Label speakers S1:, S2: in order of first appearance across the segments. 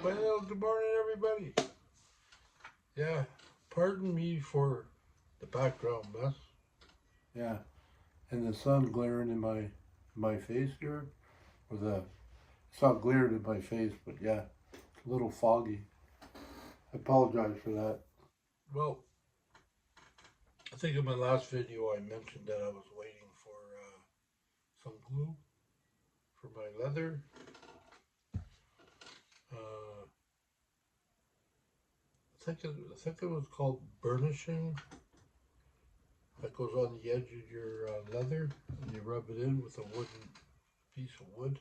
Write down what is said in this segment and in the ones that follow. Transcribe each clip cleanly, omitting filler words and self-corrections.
S1: Well, good morning, everybody. Yeah, pardon me for the background mess.
S2: Yeah, and the sun glaring in my face here, or it's not glared in my face, but yeah, it's a little foggy. I apologize for that.
S1: Well, I think in my last video I mentioned that I was waiting for some glue for my leather. I think it was called burnishing. That goes on the edge of your leather, and you rub it in with a wooden piece of wood.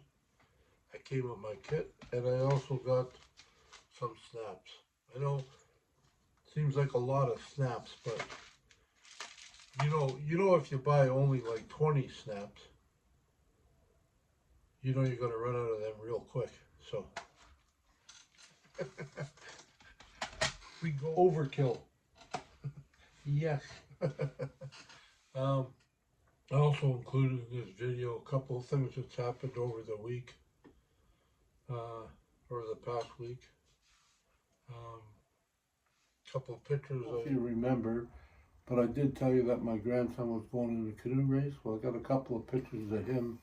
S1: I came with my kit, and I also got some snaps. I know it seems like a lot of snaps, but you know if you buy only like 20 snaps, you know you're gonna run out of them real quick. So we go overkill. Yes. I also included in this video a couple of things that's happened over the week, or the past week. Couple of pictures.
S2: I don't know if you remember, but I did tell you that my grandson was going in a canoe race. Well, I got a couple of pictures of him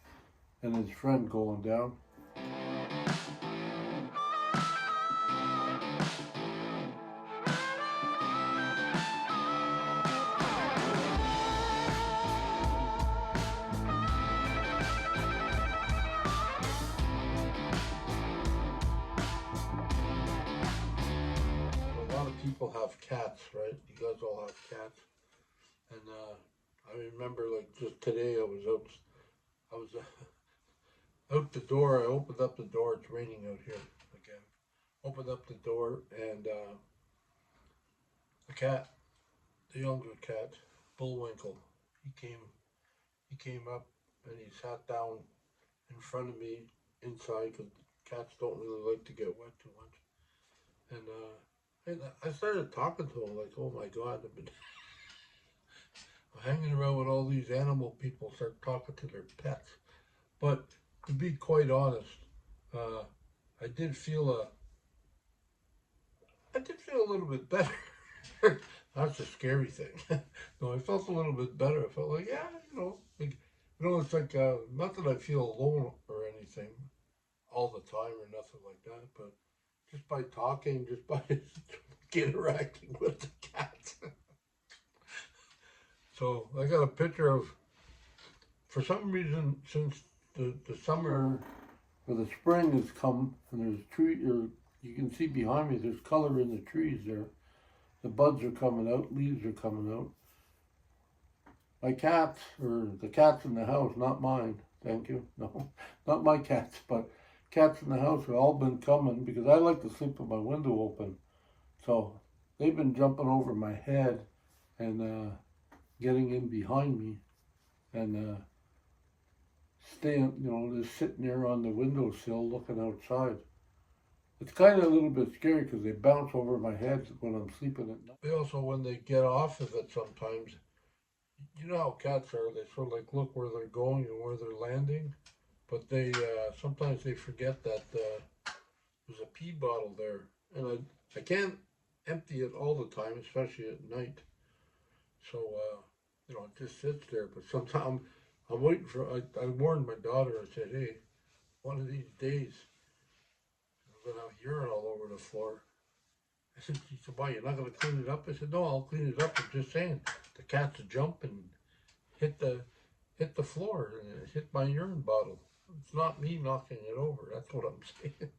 S2: and his friend going down.
S1: People have cats, right? You guys all have cats, and I remember like just today I was out the door. I opened up the door. It's raining out here again. Opened up the door, and the cat, the younger cat, Bullwinkle, he came up and he sat down in front of me inside because cats don't really like to get wet too much, and I started talking to him like, oh my God, I've been hanging around with all these animal people, start talking to their pets. But to be quite honest, I did feel a little bit better. That's a scary thing. No, I felt a little bit better. I felt like, yeah, it's like not that I feel alone or anything all the time or nothing like that, but just by talking, just by interacting with the cat. So I got a picture of, for some reason, since the summer
S2: or the spring has come, and there's you can see behind me, there's color in the trees there. The buds are coming out, leaves are coming out. My cats, or the cats in the house, not mine, thank you, no, not my cats, but cats in the house have all been coming because I like to sleep with my window open. So they've been jumping over my head and getting in behind me and staying, just sitting there on the windowsill looking outside. It's kind of a little bit scary because they bounce over my head when I'm sleeping at night.
S1: They also, when they get off of it sometimes, you know how cats are, they sort of like look where they're going and where they're landing, but they sometimes they forget that there's a pee bottle there, and I can't empty it all the time, especially at night. So it just sits there. But sometimes I'm waiting for. I warned my daughter. I said, "Hey, one of these days, I'm gonna have urine all over the floor." She said, "Why, you're not gonna clean it up?" I said, "No, I'll clean it up. I'm just saying, the cats will jump and hit the floor and hit my urine bottle. It's not me knocking it over. That's what I'm saying."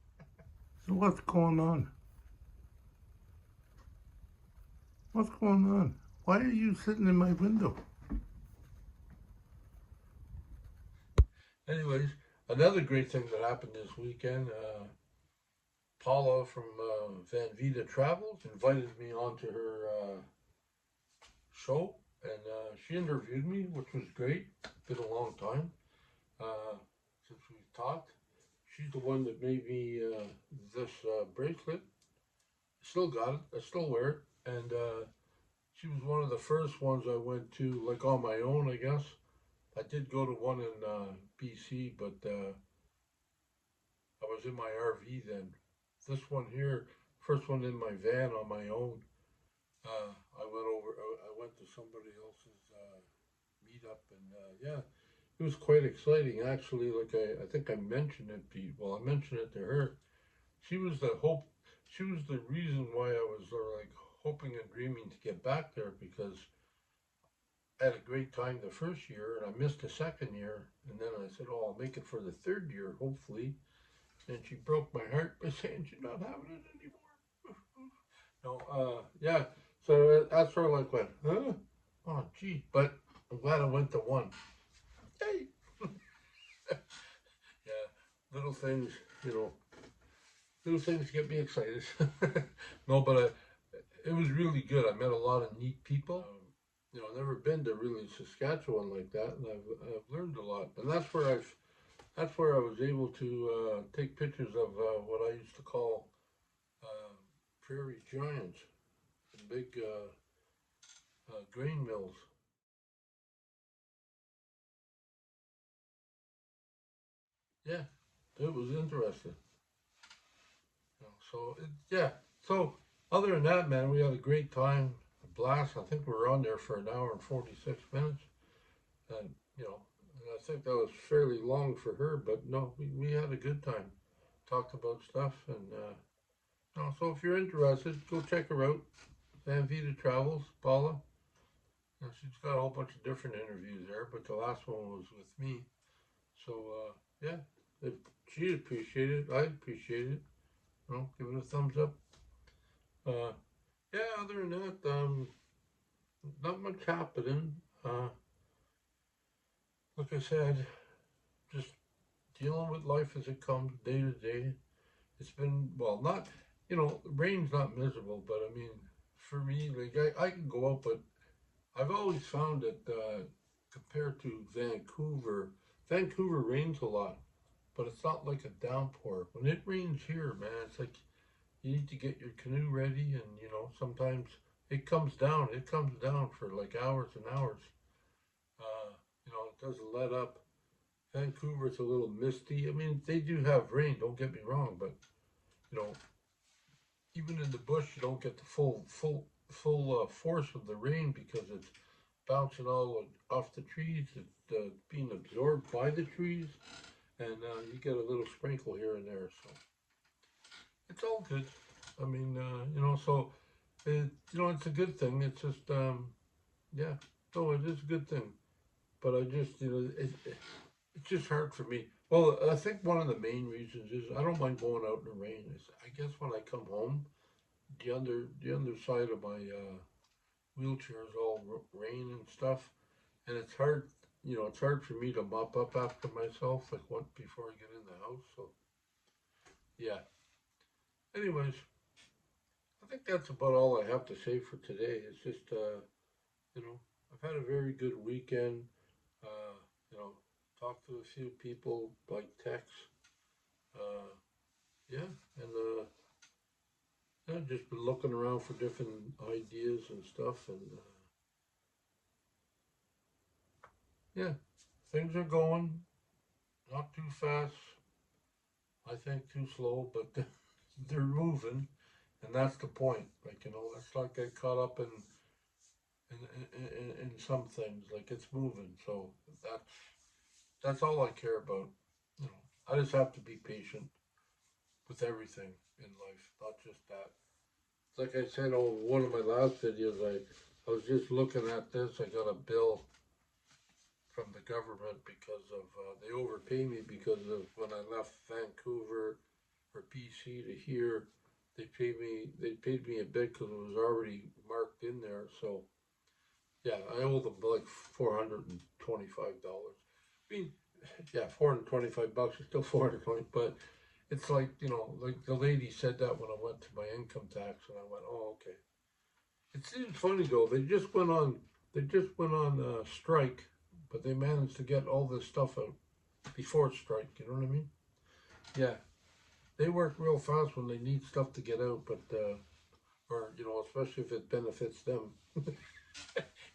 S2: So what's going on? What's going on? Why are you sitting in my window?
S1: Anyways, another great thing that happened this weekend. Paula from Van Vita Travels invited me onto her show, and she interviewed me, which was great. Been a long time since we talked. She's the one that made me this bracelet. Still got it. I still wear it, and she was one of the first ones I went to, like on my own, I guess. I did go to one in BC, but I was in my RV then this one here, first one in my van on my own. I went to somebody else's meetup, and yeah, it was quite exciting actually. Like I think I mentioned it. Well, I mentioned it to her. She was the hope. She was the reason why I was like hoping and dreaming to get back there because I had a great time the first year and I missed the second year. And then I said, "Oh, I'll make it for the third year, hopefully." And she broke my heart by saying she's not having it anymore. No, yeah. So that's sort of like went, huh? Oh, gee. But I'm glad I went to one. Hey. Yeah, little things, you know, little things get me excited. No, but it was really good. I met a lot of neat people. I've never been to really Saskatchewan like that, and I've learned a lot. And that's where I was able to take pictures of what I used to call uh, prairie giants, the big grain mills. Yeah, it was interesting. Yeah. So other than that, man, we had a great time, a blast. I think we were on there for an hour and 46 minutes, and and I think that was fairly long for her, but no, we had a good time. Talked about stuff, and so if you're interested, go check her out. Van Vita Travels, Paula. She's got a whole bunch of different interviews there, but the last one was with me. So yeah, if she'd appreciate it, I'd appreciate it. Give it a thumbs up. Uh, yeah, other than that, not much happening. Like I said, just dealing with life as it comes, day to day. It's been, well, not, rain's not miserable, but I mean, for me, like I can go out, but I've always found that compared to Vancouver, Vancouver rains a lot, but it's not like a downpour. When it rains here, man, it's like you need to get your canoe ready, and sometimes it comes down for like hours and hours. It doesn't let up. Vancouver's a little misty. I mean, they do have rain, don't get me wrong, but you know, even in the bush, you don't get the full force of the rain because it's bouncing all off the trees. It's being absorbed by the trees, and you get a little sprinkle here and there. So it's all good. I mean, so it's a good thing. It's just, yeah, no, it is a good thing. But I just, it's just hard for me. Well, I think one of the main reasons is I don't mind going out in the rain. I guess when I come home, the underside of my wheelchair is all rain and stuff, and it's hard. It's hard for me to mop up after myself like once before I get in the house. So yeah. Anyways, I think that's about all I have to say for today. It's just I've had a very good weekend. Uh, you know, talked to a few people like text. Uh, yeah, and yeah, just been looking around for different ideas and stuff, and yeah, things are going not too fast. I think too slow, but they're moving, and that's the point. Like let's not get caught up in some things. Like it's moving, so that's all I care about. I just have to be patient with everything in life, not just that. Like I said on one of my last videos, I was just looking at this. I got a bill from the government because of they overpay me because of when I left Vancouver or BC to here. They paid me a bit because it was already marked in there. So yeah, I owe them like $425. I mean, yeah, $425 is still 420, but it's like like the lady said that when I went to my income tax, and I went, oh, okay. It seems funny though. They just went on strike, but they managed to get all this stuff out before strike. You know what I mean? Yeah, they work real fast when they need stuff to get out, but or especially if it benefits them.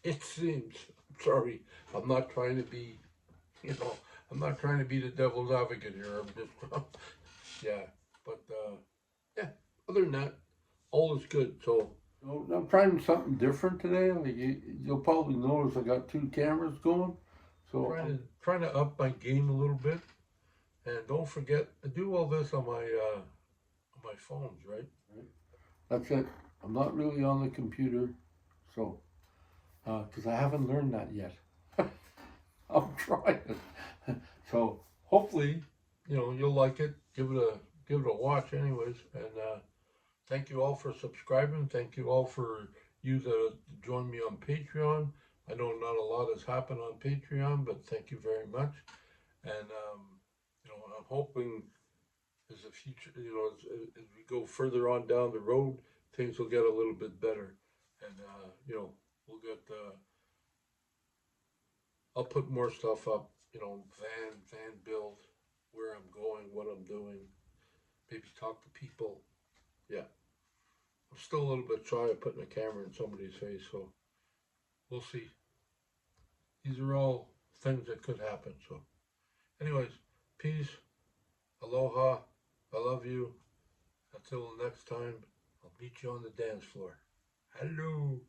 S1: It seems. I'm sorry. I'm not trying to be. You know, I'm not trying to be the devil's advocate here. I'm just. Yeah, but yeah. other than that, all is good. So
S2: So I'm trying something different today. Like you'll probably notice I got two cameras going. So
S1: trying to up my game a little bit, and don't forget I do all this on my phones, right?
S2: that's it. I'm not really on the computer, so because I haven't learned that yet. I'm trying. So
S1: Hopefully, you'll like it. Give it a watch, anyways. And thank you all for subscribing. Thank you all for you that join me on Patreon. I know not a lot has happened on Patreon, but thank you very much. And I'm hoping as the future, as we go further on down the road, things will get a little bit better. And we'll get. I'll put more stuff up. Van build, where I'm going, what I'm doing. Maybe talk to people. Yeah, I'm still a little bit shy of putting a camera in somebody's face, so we'll see. These are all things that could happen. So, anyways, peace, aloha, I love you. Until next time, I'll meet you on the dance floor. Hello.